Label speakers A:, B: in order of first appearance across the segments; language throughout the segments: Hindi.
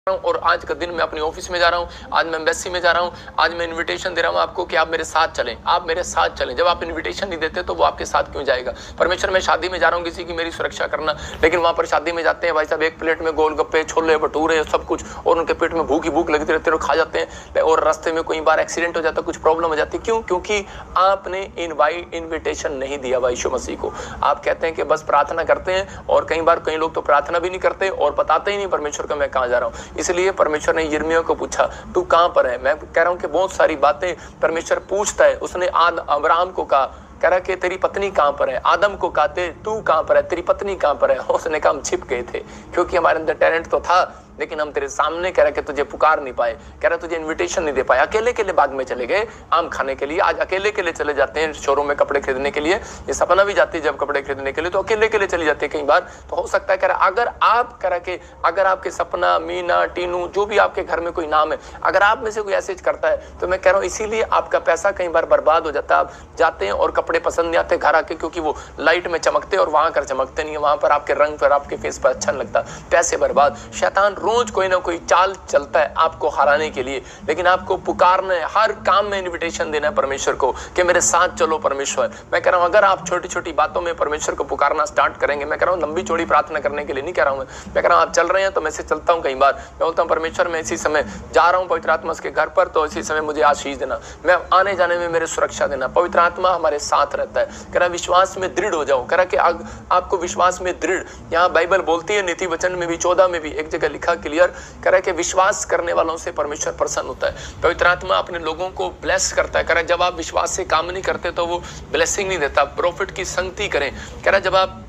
A: और आज का दिन मैं अपनी ऑफिस में जा रहा हूँ, आज मैं एम्बेसी में जा रहा हूँ, आज मैं इनविटेशन दे रहा हूँ आपको कि आप मेरे साथ चलें, आप मेरे साथ चलें। जब आप इनविटेशन नहीं देते तो वो आपके साथ क्यों जाएगा? परमेश्वर, मैं शादी में जा रहा हूँ किसी की, मेरी सुरक्षा करना, लेकिन वहां पर शादी में जाते हैं भाई साहब, एक प्लेट में गोलगप्पे, छोले भटूरे सब कुछ, और उनके पेट में भूख लगती रहती है और खा जाते हैं, और रास्ते में कोई बार एक्सीडेंट हो जाता है, कुछ प्रॉब्लम हो जाती है। क्यों? क्योंकि आपने इन्विटेशन नहीं दिया भाई यीशु मसीह को। आप कहते हैं कि बस प्रार्थना करते हैं, और कई बार कई लोग तो प्रार्थना भी नहीं करते और बताते ही नहीं परमेश्वर को मैं कहाँ जा रहा हूँ। इसलिए परमेश्वर ने यिर्मयाह को पूछा, तू कहां पर है? मैं कह रहा हूं कि बहुत सारी बातें परमेश्वर पूछता है। उसने अब्राहम को कहा, कह रहा कि तेरी पत्नी कहां पर है? आदम को कहते तू कहां पर है, तेरी पत्नी कहां पर है? उसने कहा हम छिप गए थे, क्योंकि हमारे अंदर टैलेंट तो था, लेकिन हम तेरे सामने कह रहे कि तुझे पुकार नहीं पाए, कह रहा तुझे इनविटेशन नहीं दे पाए। अकेले बाग में चले गए आम खाने के लिए। आज अकेले चले जाते हैं शोरूम में कपड़े खरीदने के लिए। ये सपना भी जाती है जब कपड़े खरीदने के लिए, तो अकेले चली जाती है कई बार। तो हो सकता है कह रहा अगर आप कह रहा कि अगर आपके सपना, मीना, टीनू, जो भी आपके घर में कोई नाम है, अगर आप में से कोई ऐसे करता है, तो मैं कह रहा हूँ इसीलिए आपका पैसा कई बार बर्बाद हो जाता है। आप जाते हैं और कपड़े पसंद नहीं आते घर आके, क्योंकि वो लाइट में चमकते और वहां कर चमकते नहीं है, वहां पर आपके रंग पर, आपके फेस पर अच्छा नहीं लगता। पैसे बर्बाद। शैतान रोज कोई ना कोई चाल चलता है आपको हराने के लिए, लेकिन आपको पुकारना है, हर काम में इनविटेशन देना है परमेश्वर को कि मेरे साथ चलो परमेश्वर। मैं कह रहा हूं अगर आप छोटी छोटी बातों में परमेश्वर को पुकारना स्टार्ट करेंगे, मैं कह रहा हूं लंबी चौड़ी प्रार्थना करने के लिए नहीं कह रहा हूं, मैं कह रहा हूं आप चल रहे हैं तो मैं से चलता हूं। कई बार मैं बोलता हूं परमेश्वर मैं इसी समय जा रहा हूं पवित्र आत्मा के घर पर, तो इसी समय मुझे आशीष देना, मैं आने जाने में मेरे सुरक्षा देना। पवित्र आत्मा हमारे साथ रहता है। कह रहा विश्वास में दृढ़ हो जाओ, कह रहा कि आपको विश्वास में दृढ़, यहाँ बाइबल बोलती है नीति वचन में भी 14 में भी एक जगह लिखा क्लियर, कह रहा कि विश्वास करने वालों से परमेश्वर प्रसन्न होता है। पवित्र आत्मा अपने लोगों को ब्लेस करता है। कह रहा जब आप विश्वास से काम नहीं करते तो वो ब्लेसिंग नहीं देता। प्रॉफिट की संगति करें। कह रहा जब आप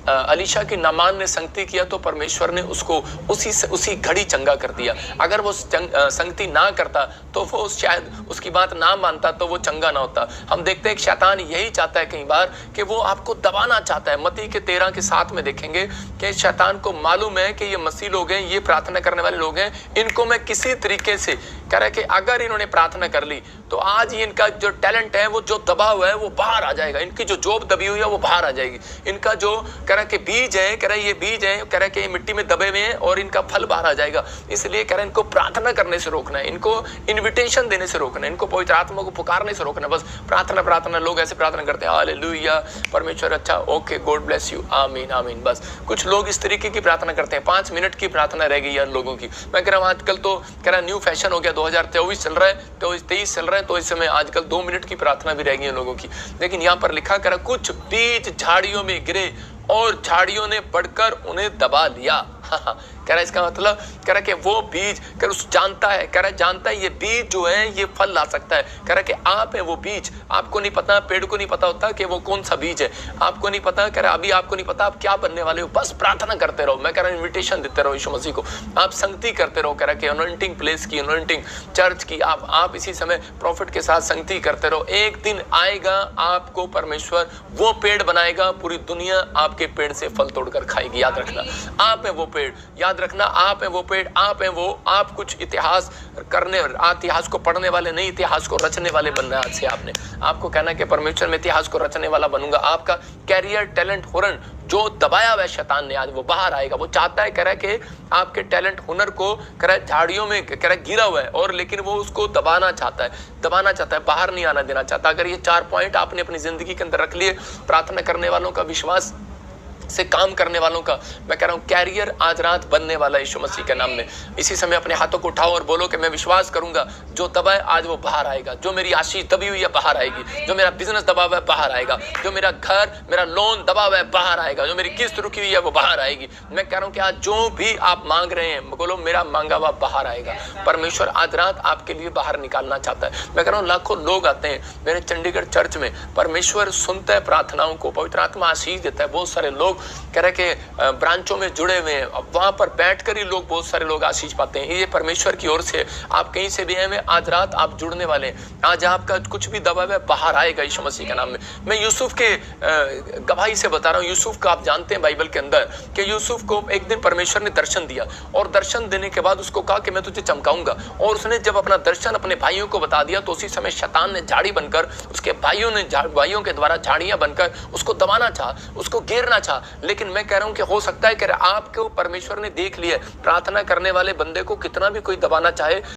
A: अलीशा की नामान ने संगति किया तो परमेश्वर ने उसको उसी घड़ी चंगा कर दिया। अगर वो संगति ना करता तो वो शायद उसकी बात ना मानता तो वो चंगा ना होता। हम देखते हैं कि शैतान यही चाहता है कई बार कि वो आपको दबाना चाहता है। मत्ती के 13:7 में देखेंगे कि शैतान को मालूम है कि ये मसीह लोग हैं, ये प्रार्थना करने वाले लोग हैं, इनको मैं किसी तरीके से कह रहा है कि अगर इन्होंने प्रार्थना कर ली तो आज इनका जो टैलेंट है, वो जो दबा हुआ है वो बाहर आ जाएगा, इनकी जो जॉब दबी हुई है वो बाहर आ जाएगी, इनका जो कह रहा कि बीज है, कह रहा ये बीज है, कह रहा कि ये मिट्टी में दबे हुए हैं और इनका फल बाहर आ जाएगा। इसलिए कह रहा इनको प्रार्थना करने से रोकना है, इनको इन्विटेशन देने से रोकना है, इनको पवित्र आत्मा को पुकारने से रोकना है। बस प्रार्थना। लोग ऐसे प्रार्थना करते हैं, हालेलुया परमेश्वर अच्छा, ओके गॉड ब्लेस यू, आमीन आमीन। बस कुछ लोग इस तरीके की प्रार्थना करते हैं। 5 मिनट की प्रार्थना रह गई यार लोगों की। मैं कह रहा हूँ आजकल तो कह रहा न्यू फैशन हो गया, 2024 चल रहा है, 23 चल रहा है, तो इस समय आजकल 2 मिनट की प्रार्थना भी रह गई है लोगों की। लेकिन यहाँ पर लिखा करा कुछ बीज झाड़ियों में गिरे और झाड़ियों ने बढ़कर उन्हें दबा लिया। कह रहा इसका मतलब कह रहा कि वो बीज कर उस जानता है, कह रहा जानता है ये बीज जो है ये फल ला सकता है। कह रहा कि आप है वो बीज, आपको नहीं पता, पेड़ को नहीं पता होता कि वो कौन सा बीज है, आपको नहीं पता। कह रहा अभी आपको नहीं पता आप क्या बनने वाले हो, बस प्रार्थना करते रहो। मैं कह रहा इन्विटेशन देते रहो यीशु मसीह को, आप संगति करते रहो। कह रहा कि अनॉइंटिंग प्लेस की, अनॉइंटिंग चर्च की, आप इसी समय प्रॉफिट के साथ संगति करते रहो। एक दिन आएगा आपको परमेश्वर वो पेड़ बनाएगा, पूरी दुनिया आपके पेड़ से फल तोड़कर खाएगी। याद रखना आप है वो पेड़, याद रखना आप है वो पेड़, आप है वो। आप कुछ इतिहास करने, इतिहास को पढ़ने वाले नहीं, इतिहास को रचने वाले बनना है। आज से आपने आपको कहना कि परमेश्वर मैं इतिहास को रचने वाला बनूंगा। आपका कैरियर, टैलेंट, हुनर जो दबाया हुआ है शैतान ने, आज वो बाहर आएगा। वो चाहता है कह रहा है कि आपके टैलेंट, हुनर को कह रहा है झाड़ियों में कह रहा है गिरा हुआ है, और लेकिन वो उसको दबाना चाहता है, बाहर नहीं आना देना चाहता। अगर ये 4 पॉइंट आपने अपनी जिंदगी के अंदर रख लिए, प्रार्थना करने वालों का, विश्वास से काम करने वालों का, मैं कह रहा हूं कैरियर आज रात बनने वाला यीशु मसीह के नाम में। इसी समय अपने हाथों को उठाओ और बोलो कि मैं विश्वास करूंगा जो दबा है आज वो बाहर आएगा, जो मेरी आशीष दबी हुई है बाहर आएगी, जो मेरा बिजनेस दबा हुआ है बाहर आएगा, जो मेरा घर, मेरा लोन दबा हुआ है बाहर आएगा, जो मेरी किस्त रुकी हुई है वो बाहर आएगी। मैं कह रहा हूं कि आज जो भी आप मांग रहे हैं, बोलो मेरा मांगा हुआ बाहर आएगा। परमेश्वर आज रात आपके लिए बाहर निकालना चाहता है। मैं कह रहा हूं लाखों लोग आते हैं मेरे चंडीगढ़ चर्च में, परमेश्वर सुनता है प्रार्थनाओं को, पवित्र आत्मा आशीष देता है। बहुत सारे लोग कह रहे कि ब्रांचों में जुड़े हुए हैं, वहां पर बैठकर ही लोग, बहुत सारे लोग आशीष पाते हैं। ये परमेश्वर की ओर से। आप कहीं से भी हैं, आज रात आप जुड़ने वाले हैं। आज आपका कुछ भी दबा है बाहर आएगा यीशु मसीह के नाम में। मैं यूसुफ के गवाही से बता रहा हूँ। यूसुफ का आप जानते हैं बाइबल के अंदर कि यूसुफ को एक दिन परमेश्वर ने दर्शन दिया, और दर्शन देने के बाद उसको कहा कि मैं तुझे चमकाऊंगा। और उसने जब अपना दर्शन अपने भाइयों को बता दिया तो उसी समय शैतान ने झाड़ी बनकर, उसके भाइयों के द्वारा झाड़ियां बनकर उसको दबाना चाहा, उसको घेरना चाहा। लेकिन मैं कह रहा हूं कि हो सकता है कि आपको परमेश्वर ने देख लिया, प्रार्थना करने वाले बंदे को कितना भी कोई दबाना चाहे,